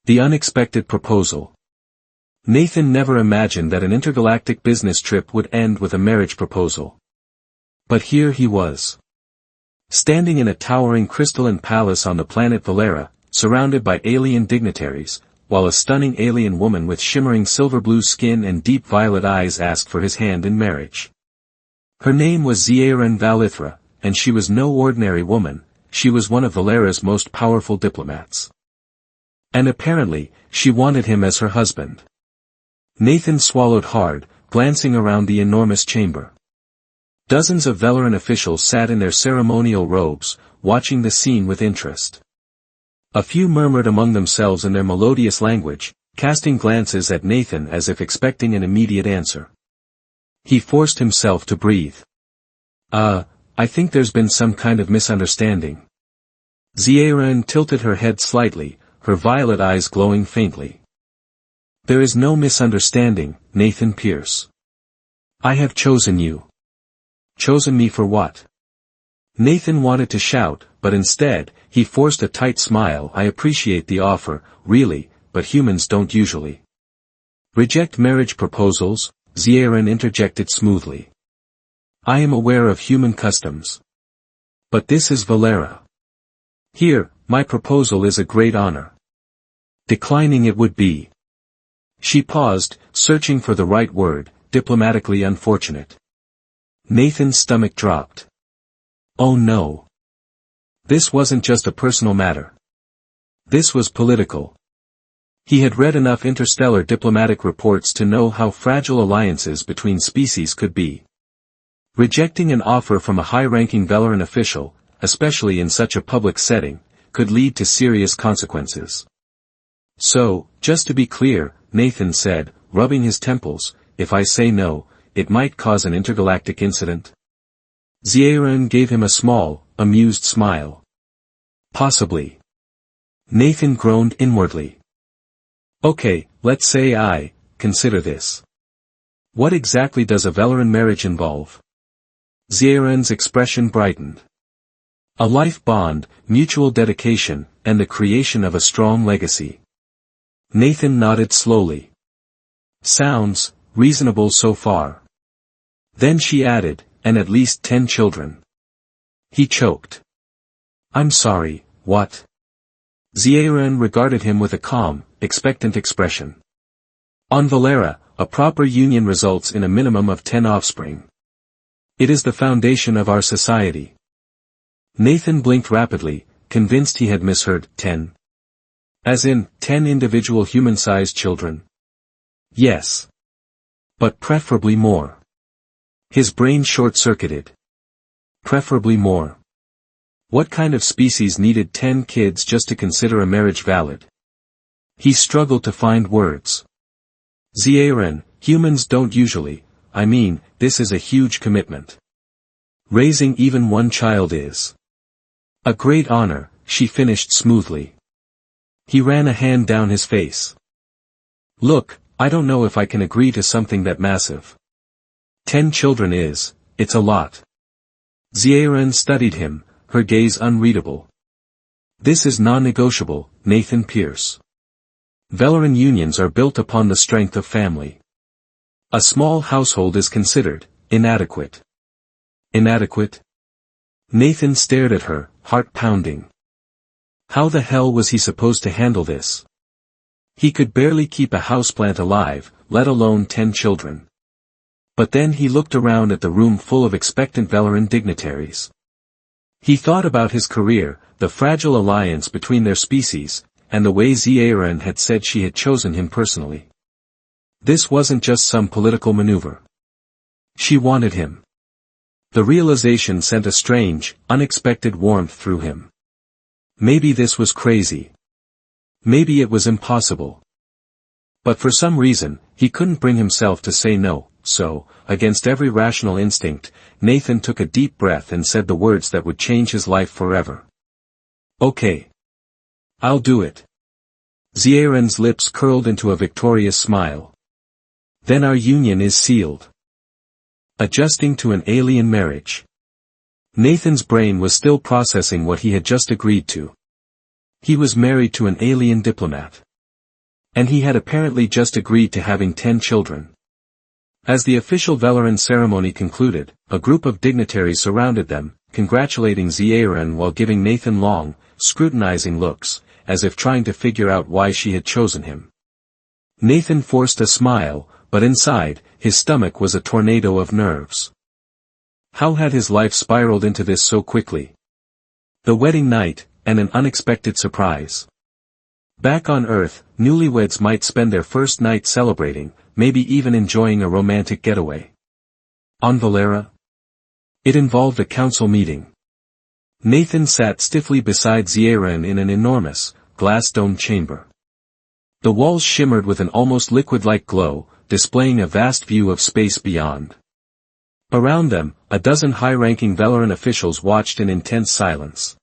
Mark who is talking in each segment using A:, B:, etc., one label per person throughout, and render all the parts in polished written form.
A: The unexpected proposal. Nathan never imagined that an intergalactic business trip would end with a marriage proposal. But here he was. Standing in a towering crystalline palace on the planet Valera, surrounded by alien dignitaries, while a stunning alien woman with shimmering silver-blue skin and deep violet eyes asked for his hand in marriage. Her name was Ziaran Valithra, and she was no ordinary woman, she was one of Valera's most powerful diplomats. And apparently, she wanted him as her husband. Nathan swallowed hard, glancing around the enormous chamber. Dozens of Valeran officials sat in their ceremonial robes, watching the scene with interest. A few murmured among themselves in their melodious language, casting glances at Nathan as if expecting an immediate answer. He forced himself to breathe. I think there's been some kind of misunderstanding. Ziaran tilted her head slightly, her violet eyes glowing faintly. There is no misunderstanding, Nathan Pierce. I have chosen you. Chosen me for what? Nathan wanted to shout, but instead, he forced a tight smile. I appreciate the offer, really, but humans don't usually reject marriage proposals, Ziaran interjected smoothly. I am aware of human customs. But this is Valera. Here, my proposal is a great honor. Declining it would be. She paused, searching for the right word, diplomatically unfortunate. Nathan's stomach dropped. Oh no. This wasn't just a personal matter. This was political. He had read enough interstellar diplomatic reports to know how fragile alliances between species could be. Rejecting an offer from a high-ranking Valeran official, especially in such a public setting, could lead to serious consequences. So, just to be clear, Nathan said, rubbing his temples, if I say no, it might cause an intergalactic incident. Ziaran gave him a small, amused smile. Possibly. Nathan groaned inwardly. Okay, let's say I consider this. What exactly does a Valeran marriage involve? Ziaran's expression brightened. A life bond, mutual dedication, and the creation of a strong legacy. Nathan nodded slowly. Sounds reasonable so far. Then she added, and at least 10 children. He choked. I'm sorry, what? Ziaran regarded him with a calm, expectant expression. On Valera, a proper union results in a minimum of 10 offspring. It is the foundation of our society. Nathan blinked rapidly, convinced he had misheard. 10. As in, 10 individual human-sized children. Yes. But preferably more. His brain short-circuited. Preferably more. What kind of species needed 10 kids just to consider a marriage valid? He struggled to find words. Ziaran, humans don't usually, this is a huge commitment. Raising even one child is a great honor, she finished smoothly. He ran a hand down his face. Look, I don't know if I can agree to something that massive. 10 children it's a lot. Ziaran studied him, her gaze unreadable. This is non-negotiable, Nathan Pierce. Valeran unions are built upon the strength of family. A small household is considered inadequate. Inadequate? Nathan stared at her, heart pounding. How the hell was he supposed to handle this? He could barely keep a houseplant alive, let alone 10 children. But then he looked around at the room full of expectant Valeran dignitaries. He thought about his career, the fragile alliance between their species, and the way Ziaran had said she had chosen him personally. This wasn't just some political maneuver. She wanted him. The realization sent a strange, unexpected warmth through him. Maybe this was crazy. Maybe it was impossible. But for some reason, he couldn't bring himself to say no, so, against every rational instinct, Nathan took a deep breath and said the words that would change his life forever. Okay. I'll do it. Ziaran's lips curled into a victorious smile. Then our union is sealed. Adjusting to an alien marriage. Nathan's brain was still processing what he had just agreed to. He was married to an alien diplomat. And he had apparently just agreed to having 10 children. As the official Velarin ceremony concluded, a group of dignitaries surrounded them, congratulating Ziaran while giving Nathan long, scrutinizing looks, as if trying to figure out why she had chosen him. Nathan forced a smile, but inside, his stomach was a tornado of nerves. How had his life spiraled into this so quickly? The wedding night, and an unexpected surprise. Back on Earth, newlyweds might spend their first night celebrating, maybe even enjoying a romantic getaway. On Valera? It involved a council meeting. Nathan sat stiffly beside Ziaran in an enormous, glass-domed chamber. The walls shimmered with an almost liquid-like glow, displaying a vast view of space beyond. Around them, a dozen high-ranking Velarin officials watched in intense silence.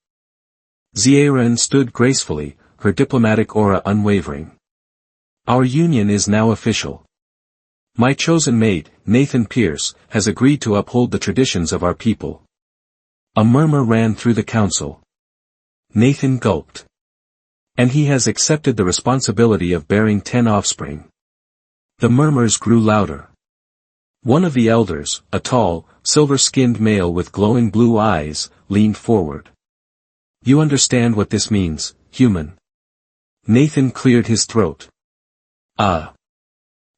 A: Ziaran stood gracefully, her diplomatic aura unwavering. Our union is now official. My chosen mate, Nathan Pierce, has agreed to uphold the traditions of our people. A murmur ran through the council. Nathan gulped. And he has accepted the responsibility of bearing 10 offspring. The murmurs grew louder. One of the elders, a tall, silver-skinned male with glowing blue eyes, leaned forward. You understand what this means, human? Nathan cleared his throat.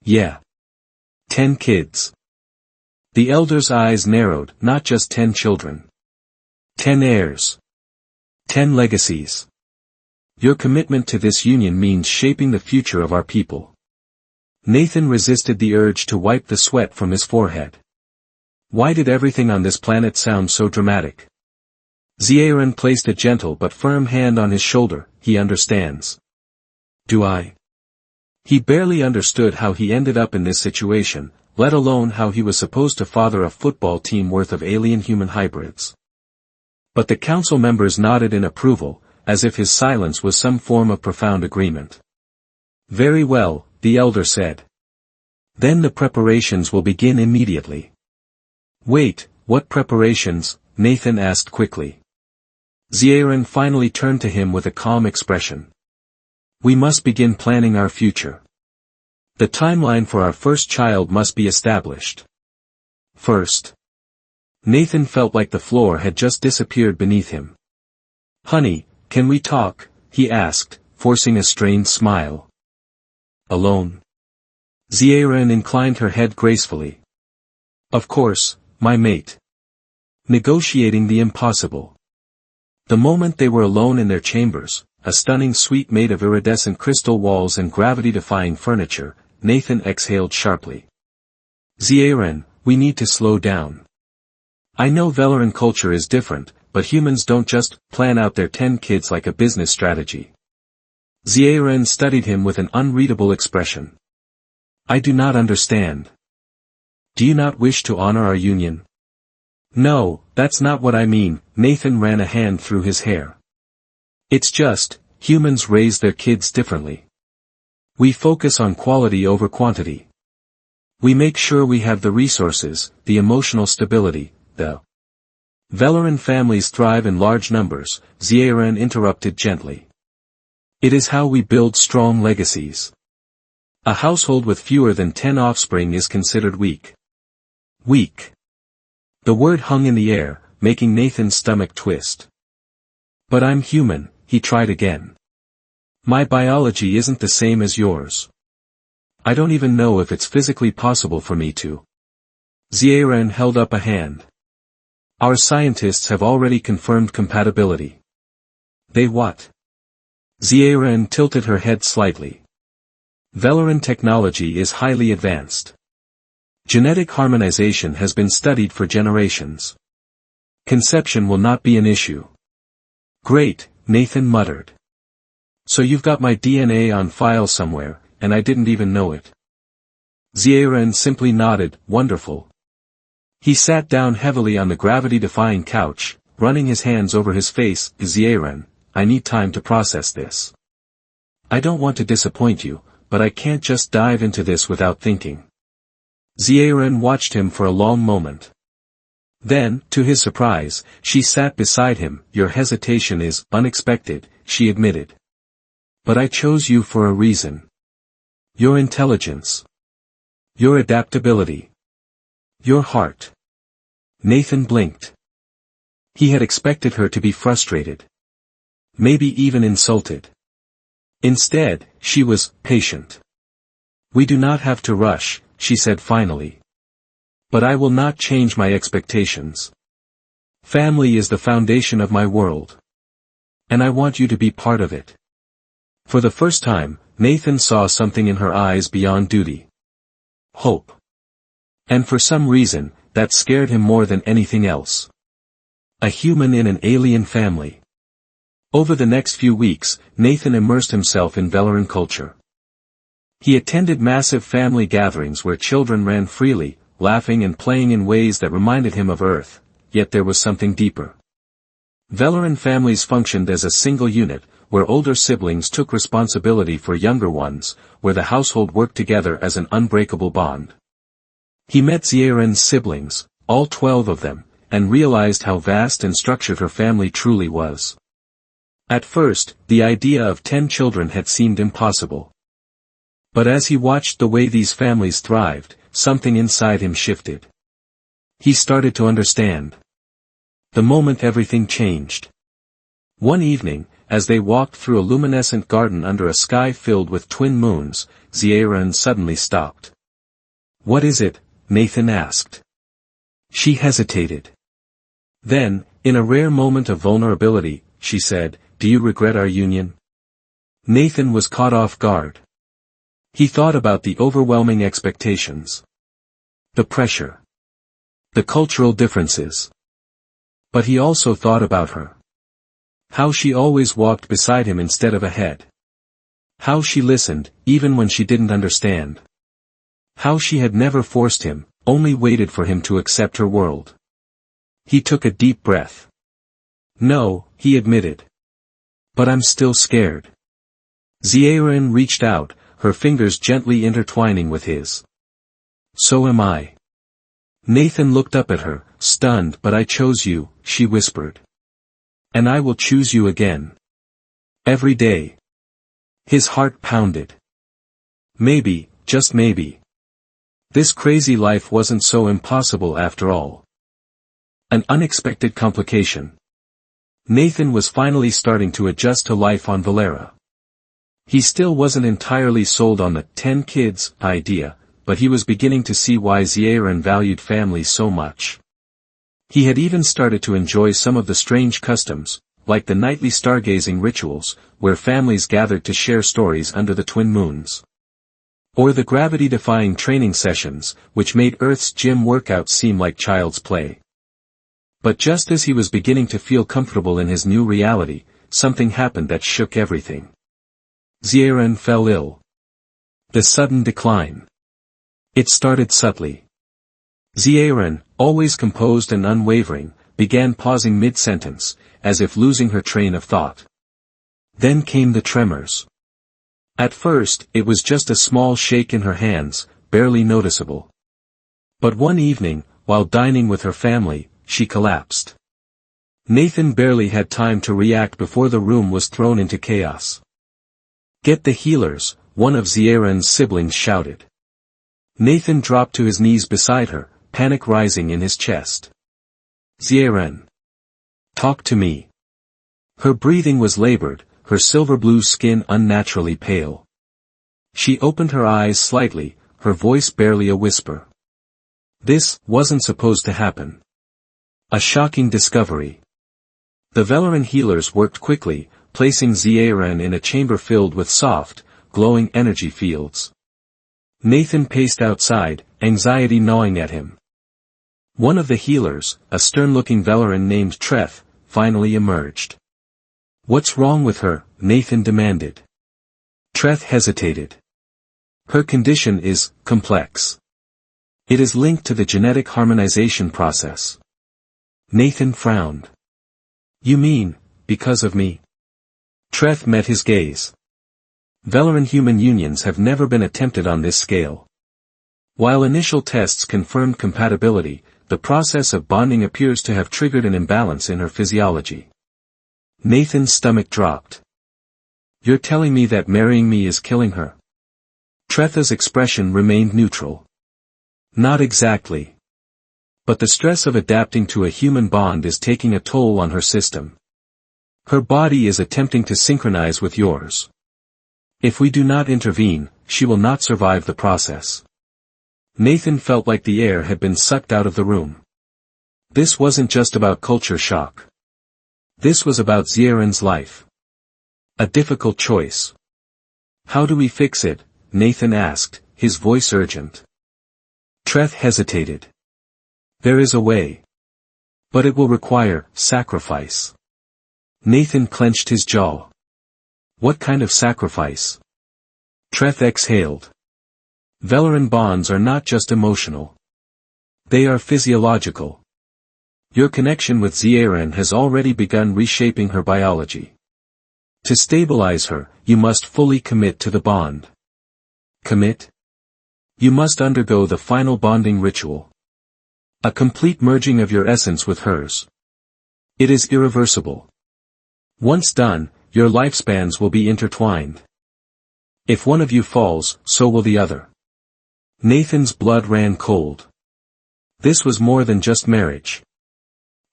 A: Yeah. 10 kids. The elder's eyes narrowed, not just 10 children. 10 heirs. 10 legacies. Your commitment to this union means shaping the future of our people. Nathan resisted the urge to wipe the sweat from his forehead. Why did everything on this planet sound so dramatic? Ziaran placed a gentle but firm hand on his shoulder. He understands. Do I? He barely understood how he ended up in this situation, let alone how he was supposed to father a football team worth of alien-human hybrids. But the council members nodded in approval, as if his silence was some form of profound agreement. Very well, the elder said. Then the preparations will begin immediately. Wait, what preparations? Nathan asked quickly. Ziaran finally turned to him with a calm expression. We must begin planning our future. The timeline for our first child must be established. First. Nathan felt like the floor had just disappeared beneath him. Honey, can we talk? He asked, forcing a strained smile. Alone? Ziaran inclined her head gracefully. Of course, my mate. Negotiating the impossible. The moment they were alone in their chambers, a stunning suite made of iridescent crystal walls and gravity-defying furniture, Nathan exhaled sharply. Ziaran, we need to slow down. I know Velarin culture is different, but humans don't just plan out their 10 kids like a business strategy. Ziaran studied him with an unreadable expression. I do not understand. Do you not wish to honor our union? No, that's not what I mean. Nathan ran a hand through his hair. It's just, humans raise their kids differently. We focus on quality over quantity. We make sure we have the resources, the emotional stability, the Velarin families thrive in large numbers, Ziaran interrupted gently. It is how we build strong legacies. A household with fewer than 10 offspring is considered weak. Weak. The word hung in the air, making Nathan's stomach twist. But I'm human, he tried again. My biology isn't the same as yours. I don't even know if it's physically possible for me to. Ziaran held up a hand. Our scientists have already confirmed compatibility. They what? Ziaran tilted her head slightly. Velarin technology is highly advanced. Genetic harmonization has been studied for generations. Conception will not be an issue. Great, Nathan muttered. So you've got my DNA on file somewhere, and I didn't even know it. Ziaran simply nodded, wonderful. He sat down heavily on the gravity-defying couch, running his hands over his face. Ziaran, I need time to process this. I don't want to disappoint you, but I can't just dive into this without thinking. Ziaran watched him for a long moment. Then, to his surprise, she sat beside him. Your hesitation is unexpected, she admitted. But I chose you for a reason. Your intelligence. Your adaptability. Your heart. Nathan blinked. He had expected her to be frustrated. Maybe even insulted. Instead, she was patient. We do not have to rush, she said finally. But I will not change my expectations. Family is the foundation of my world. And I want you to be part of it. For the first time, Nathan saw something in her eyes beyond duty. Hope. And for some reason, that scared him more than anything else. A human in an alien family. Over the next few weeks, Nathan immersed himself in Velaran culture. He attended massive family gatherings where children ran freely, laughing and playing in ways that reminded him of Earth, yet there was something deeper. Velaran families functioned as a single unit, where older siblings took responsibility for younger ones, where the household worked together as an unbreakable bond. He met Ziaren's siblings, all 12 of them, and realized how vast and structured her family truly was. At first, the idea of 10 children had seemed impossible. But as he watched the way these families thrived, something inside him shifted. He started to understand. The moment everything changed. One evening, as they walked through a luminescent garden under a sky filled with twin moons, Ziaren suddenly stopped. "What is it?" Nathan asked. She hesitated. Then, in a rare moment of vulnerability, she said, "Do you regret our union?" Nathan was caught off guard. He thought about the overwhelming expectations. The pressure. The cultural differences. But he also thought about her. How she always walked beside him instead of ahead. How she listened, even when she didn't understand. How she had never forced him, only waited for him to accept her world. He took a deep breath. "No," he admitted. "But I'm still scared." Ziaren reached out, her fingers gently intertwining with his. "So am I." Nathan looked up at her, stunned. "But I chose you," she whispered. "And I will choose you again. Every day." His heart pounded. Maybe, just maybe. This crazy life wasn't so impossible after all. An unexpected complication. Nathan was finally starting to adjust to life on Valera. He still wasn't entirely sold on the 10 kids idea, but he was beginning to see why Ziaren valued family so much. He had even started to enjoy some of the strange customs, like the nightly stargazing rituals, where families gathered to share stories under the twin moons. Or the gravity-defying training sessions, which made Earth's gym workouts seem like child's play. But just as he was beginning to feel comfortable in his new reality, something happened that shook everything. Ziaren fell ill. The sudden decline. It started subtly. Ziaren, always composed and unwavering, began pausing mid-sentence, as if losing her train of thought. Then came the tremors. At first, it was just a small shake in her hands, barely noticeable. But one evening, while dining with her family, she collapsed. Nathan barely had time to react before the room was thrown into chaos. "Get the healers," one of Ziaren's siblings shouted. Nathan dropped to his knees beside her, panic rising in his chest. "Ziaren. Talk to me." Her breathing was labored, her silver-blue skin unnaturally pale. She opened her eyes slightly, her voice barely a whisper. This wasn't supposed to happen. A shocking discovery. The Velaran healers worked quickly, placing Ziaren in a chamber filled with soft, glowing energy fields. Nathan paced outside, anxiety gnawing at him. One of the healers, a stern-looking Velaran named Treth, finally emerged. "What's wrong with her?" Nathan demanded. Treth hesitated. "Her condition is complex. It is linked to the genetic harmonization process." Nathan frowned. "You mean, because of me?" Treth met his gaze. Velaran-human unions have never been attempted on this scale. While initial tests confirmed compatibility, the process of bonding appears to have triggered an imbalance in her physiology. Nathan's stomach dropped. "You're telling me that marrying me is killing her?" Tretha's expression remained neutral. Not exactly. But the stress of adapting to a human bond is taking a toll on her system. Her body is attempting to synchronize with yours. If we do not intervene, she will not survive the process. Nathan felt like the air had been sucked out of the room. This wasn't just about culture shock. This was about Zieren's life. A difficult choice. How do we fix it? Nathan asked, his voice urgent. Treth hesitated. There is a way. But it will require sacrifice. Nathan clenched his jaw. What kind of sacrifice? Treth exhaled. Velaran bonds are not just emotional. They are physiological. Your connection with Zieren has already begun reshaping her biology. To stabilize her, you must fully commit to the bond. Commit? You must undergo the final bonding ritual. A complete merging of your essence with hers. It is irreversible. Once done, your lifespans will be intertwined. If one of you falls, so will the other. Nathan's blood ran cold. This was more than just marriage.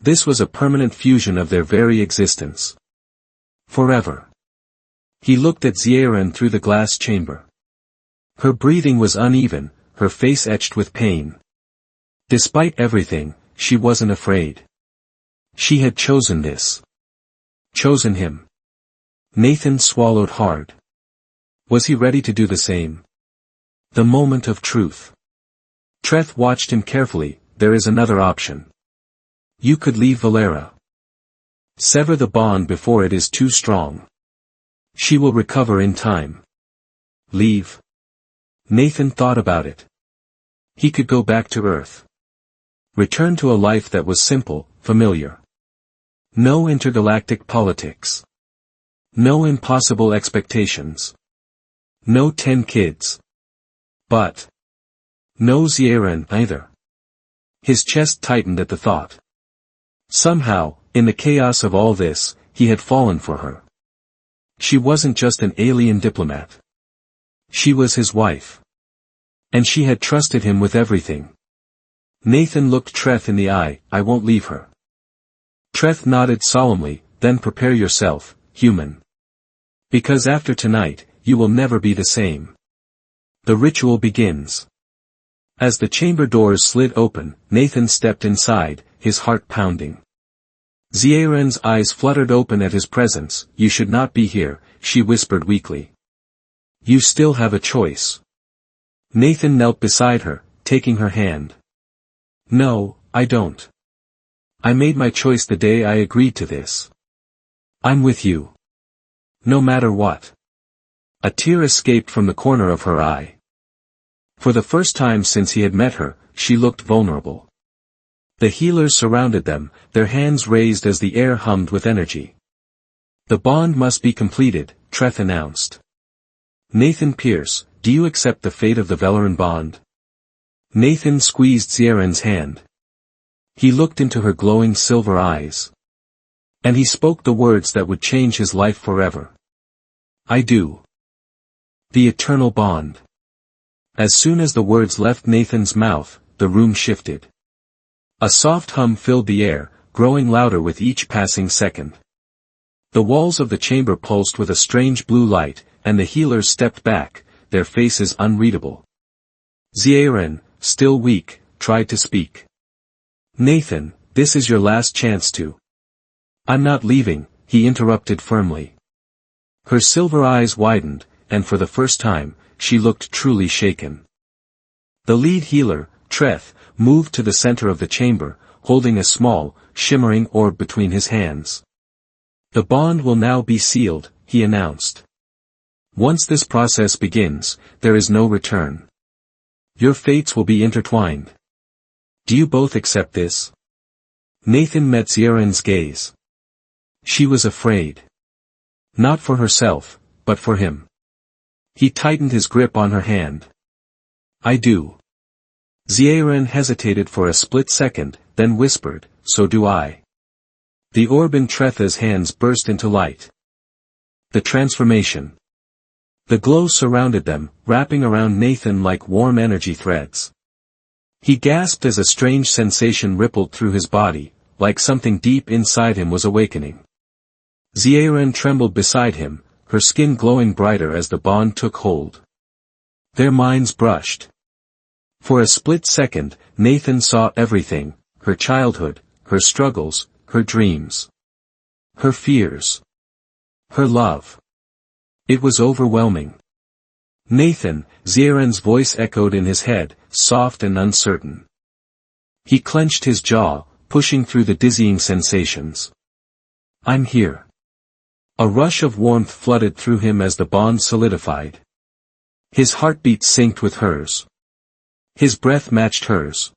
A: This was a permanent fusion of their very existence. Forever. He looked at Zieren through the glass chamber. Her breathing was uneven, her face etched with pain. Despite everything, she wasn't afraid. She had chosen this. Chosen him. Nathan swallowed hard. Was he ready to do the same? The moment of truth. Treth watched him carefully. There is another option. You could leave Valera. Sever the bond before it is too strong. She will recover in time. Leave. Nathan thought about it. He could go back to Earth. Return to a life that was simple, familiar. No intergalactic politics. No impossible expectations. No 10 kids. But no Zieren either. His chest tightened at the thought. Somehow, in the chaos of all this, he had fallen for her. She wasn't just an alien diplomat. She was his wife. And she had trusted him with everything. Nathan looked Treth in the eye. I won't leave her. Treth nodded solemnly. Then prepare yourself, human. Because after tonight, you will never be the same. The ritual begins. As the chamber doors slid open, Nathan stepped inside, his heart pounding. Zieren's eyes fluttered open at his presence. You should not be here, she whispered weakly. You still have a choice. Nathan knelt beside her, taking her hand. No, I don't. I made my choice the day I agreed to this. I'm with you. No matter what. A tear escaped from the corner of her eye. For the first time since he had met her, she looked vulnerable. The healers surrounded them, their hands raised as the air hummed with energy. The bond must be completed, Treth announced. Nathan Pierce, do you accept the fate of the Velaran bond? Nathan squeezed Zieren's hand. He looked into her glowing silver eyes. And he spoke the words that would change his life forever. I do. The eternal bond. As soon as the words left Nathan's mouth, the room shifted. A soft hum filled the air, growing louder with each passing second. The walls of the chamber pulsed with a strange blue light, and the healers stepped back, their faces unreadable. Zieren, still weak, tried to speak. Nathan, this is your last chance to. I'm not leaving, he interrupted firmly. Her silver eyes widened, and for the first time, she looked truly shaken. The lead healer, Treth, moved to the center of the chamber, holding a small, shimmering orb between his hands. The bond will now be sealed, he announced. Once this process begins, there is no return. Your fates will be intertwined. Do you both accept this? Nathan met Zieren's gaze. She was afraid. Not for herself, but for him. He tightened his grip on her hand. I do. Zieren hesitated for a split second, then whispered, so do I. The orb in Tretha's hands burst into light. The transformation. The glow surrounded them, wrapping around Nathan like warm energy threads. He gasped as a strange sensation rippled through his body, like something deep inside him was awakening. Zieren trembled beside him, her skin glowing brighter as the bond took hold. Their minds brushed. For a split second, Nathan saw everything, her childhood, her struggles, her dreams. Her fears. Her love. It was overwhelming. Nathan, Zieren's voice echoed in his head, soft and uncertain. He clenched his jaw, pushing through the dizzying sensations. I'm here. A rush of warmth flooded through him as the bond solidified. His heartbeat synced with hers. His breath matched hers.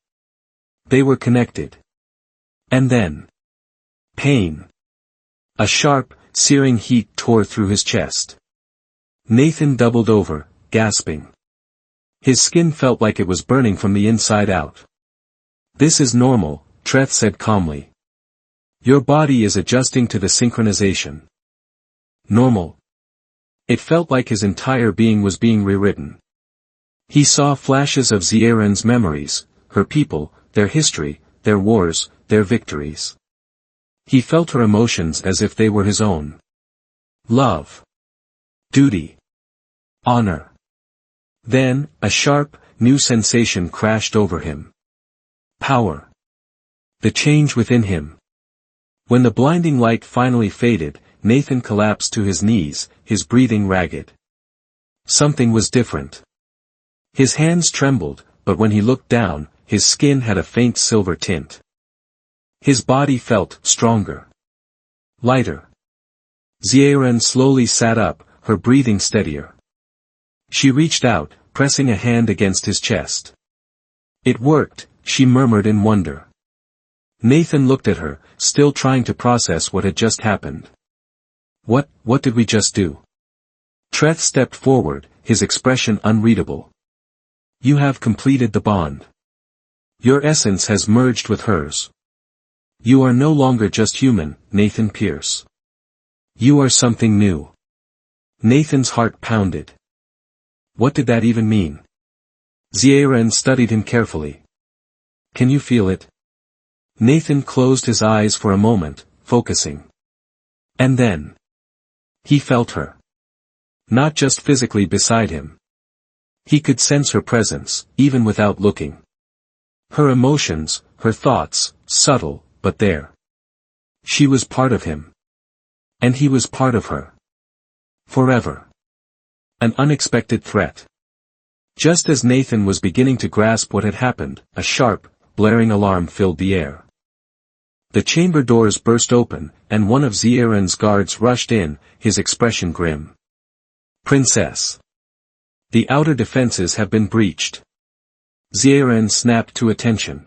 A: They were connected. And then. Pain. A sharp, searing heat tore through his chest. Nathan doubled over, gasping. His skin felt like it was burning from the inside out. This is normal, Treth said calmly. Your body is adjusting to the synchronization. Normal. It felt like his entire being was being rewritten. He saw flashes of Zieren's memories, her people, their history, their wars, their victories. He felt her emotions as if they were his own. Love. Duty. Honor. Then, a sharp, new sensation crashed over him. Power. The change within him. When the blinding light finally faded, Nathan collapsed to his knees, his breathing ragged. Something was different. His hands trembled, but when he looked down, his skin had a faint silver tint. His body felt stronger. Lighter. Zieren slowly sat up, her breathing steadier. She reached out, pressing a hand against his chest. It worked, she murmured in wonder. Nathan looked at her, still trying to process what had just happened. What did we just do? Treth stepped forward, his expression unreadable. You have completed the bond. Your essence has merged with hers. You are no longer just human, Nathan Pierce. You are something new. Nathan's heart pounded. What did that even mean? Zieren studied him carefully. Can you feel it? Nathan closed his eyes for a moment, focusing. And then. He felt her. Not just physically beside him. He could sense her presence, even without looking. Her emotions, her thoughts, subtle, but there. She was part of him. And he was part of her. Forever. An unexpected threat. Just as Nathan was beginning to grasp what had happened, a sharp, blaring alarm filled the air. The chamber doors burst open, and one of Zieren's guards rushed in, his expression grim. Princess. The outer defenses have been breached. Zieren snapped to attention.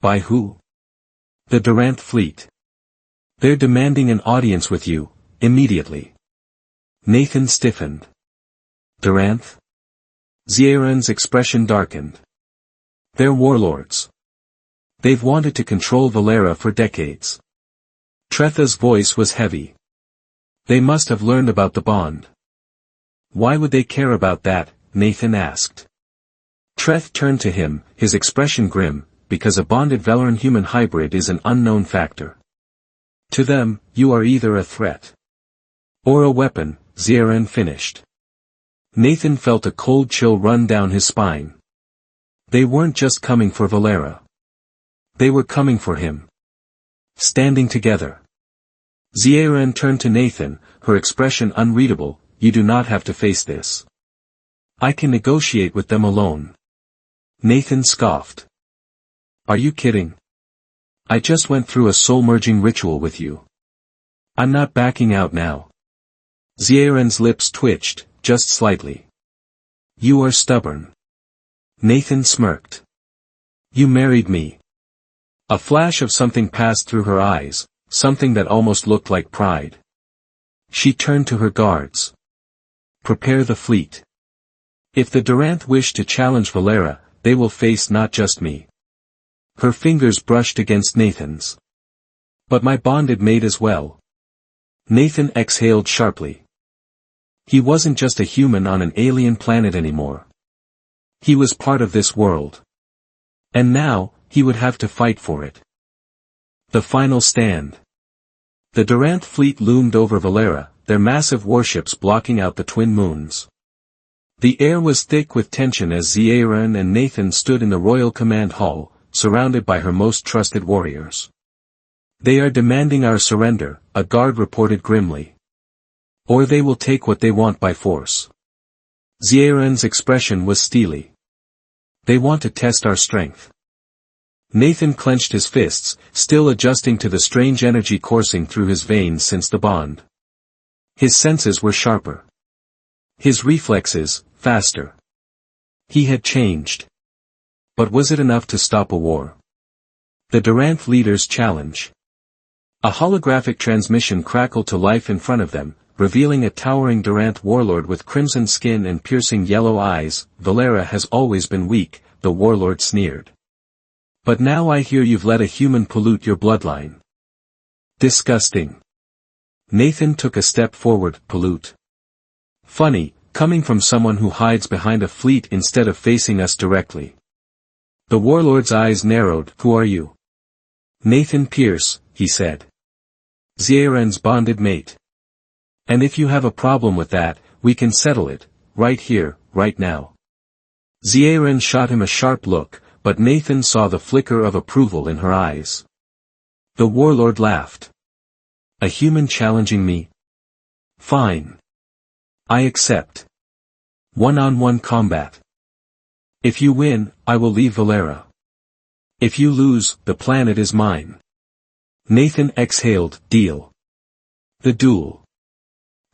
A: By who? The Durant fleet. They're demanding an audience with you, immediately. Nathan stiffened. Durant? Zieren's expression darkened. They're warlords. They've wanted to control Valera for decades. Tretha's voice was heavy. They must have learned about the bond. Why would they care about that? Nathan asked. Treth turned to him, his expression grim, because a bonded Valeran-human hybrid is an unknown factor. To them, you are either a threat. Or a weapon, Zieren finished. Nathan felt a cold chill run down his spine. They weren't just coming for Valera. They were coming for him. Standing together. Zieren turned to Nathan, her expression unreadable. You do not have to face this. I can negotiate with them alone. Nathan scoffed. Are you kidding? I just went through a soul-merging ritual with you. I'm not backing out now. Zieren's lips twitched, just slightly. You are stubborn. Nathan smirked. You married me. A flash of something passed through her eyes, something that almost looked like pride. She turned to her guards. Prepare the fleet. If the Durant wish to challenge Valera, they will face not just me. Her fingers brushed against Nathan's. But my bonded mate as well. Nathan exhaled sharply. He wasn't just a human on an alien planet anymore. He was part of this world. And now, he would have to fight for it. The final stand. The Durant fleet loomed over Valera, their massive warships blocking out the twin moons. The air was thick with tension as Ziaran and Nathan stood in the Royal Command Hall, surrounded by her most trusted warriors. "They are demanding our surrender," a guard reported grimly. "Or they will take what they want by force." Ziaran's expression was steely. "They want to test our strength." Nathan clenched his fists, still adjusting to the strange energy coursing through his veins since the bond. His senses were sharper. His reflexes, faster. He had changed. But was it enough to stop a war? The Durant leader's challenge. A holographic transmission crackled to life in front of them, revealing a towering Durant warlord with crimson skin and piercing yellow eyes. "Valera has always been weak," the warlord sneered. "But now I hear you've let a human pollute your bloodline." Disgusting. Nathan took a step forward. "Pollute? Funny, coming from someone who hides behind a fleet instead of facing us directly." The warlord's eyes narrowed. "Who are you?" "Nathan Pierce," he said. "Ziaran's bonded mate. And if you have a problem with that, we can settle it, right here, right now." Ziaran shot him a sharp look, but Nathan saw the flicker of approval in her eyes. The warlord laughed. "A human challenging me? Fine. I accept. One-on-one combat. If you win, I will leave Valera. If you lose, the planet is mine." Nathan exhaled. "Deal." The duel.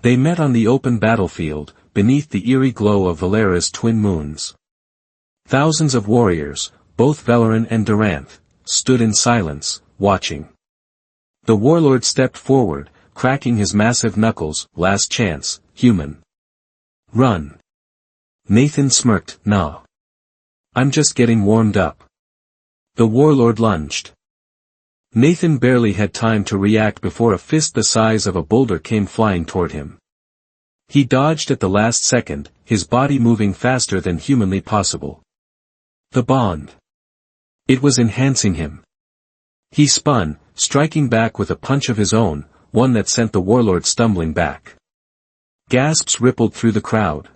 A: They met on the open battlefield, beneath the eerie glow of Valera's twin moons. Thousands of warriors, both Valoran and Durant, stood in silence, watching. The warlord stepped forward, cracking his massive knuckles. "Last chance, human. Run." Nathan smirked. "Nah. I'm just getting warmed up." The warlord lunged. Nathan barely had time to react before a fist the size of a boulder came flying toward him. He dodged at the last second, his body moving faster than humanly possible. The bond. It was enhancing him. He spun, striking back with a punch of his own, one that sent the warlord stumbling back. Gasps rippled through the crowd.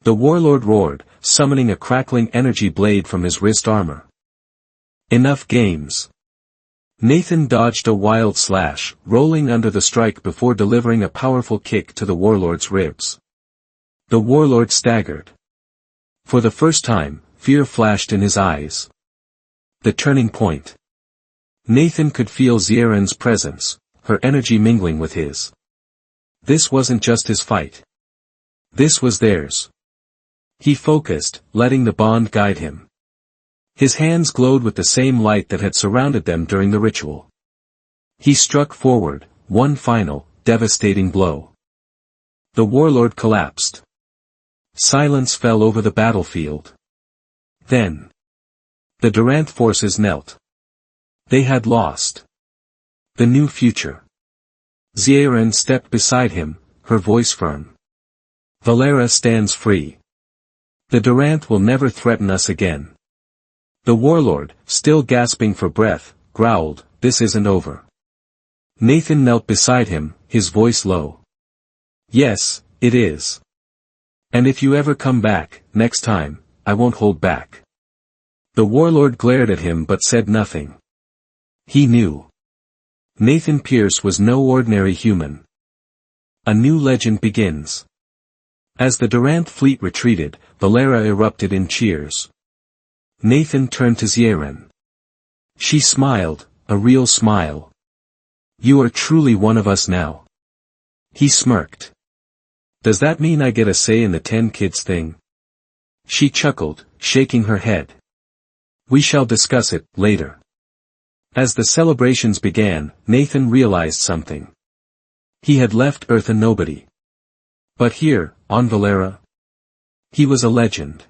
A: The warlord roared, summoning a crackling energy blade from his wrist armor. Enough games. Nathan dodged a wild slash, rolling under the strike before delivering a powerful kick to the warlord's ribs. The warlord staggered. For the first time, fear flashed in his eyes. The turning point. Nathan could feel Ziaran's presence, her energy mingling with his. This wasn't just his fight. This was theirs. He focused, letting the bond guide him. His hands glowed with the same light that had surrounded them during the ritual. He struck forward, one final, devastating blow. The warlord collapsed. Silence fell over the battlefield. Then. The Durant forces knelt. They had lost. The new future. Ziaran stepped beside him, her voice firm. "Valera stands free. The Durant will never threaten us again." The warlord, still gasping for breath, growled, "This isn't over." Nathan knelt beside him, his voice low. "Yes, it is. And if you ever come back, next time, I won't hold back." The warlord glared at him but said nothing. He knew. Nathan Pierce was no ordinary human. A new legend begins. As the Durant fleet retreated, Valera erupted in cheers. Nathan turned to Ziaran. She smiled, a real smile. "You are truly one of us now." He smirked. "Does that mean I get a say in the 10 kids thing?" She chuckled, shaking her head. "We shall discuss it, later." As the celebrations began, Nathan realized something. He had left Earth a nobody. But here, on Valera, he was a legend.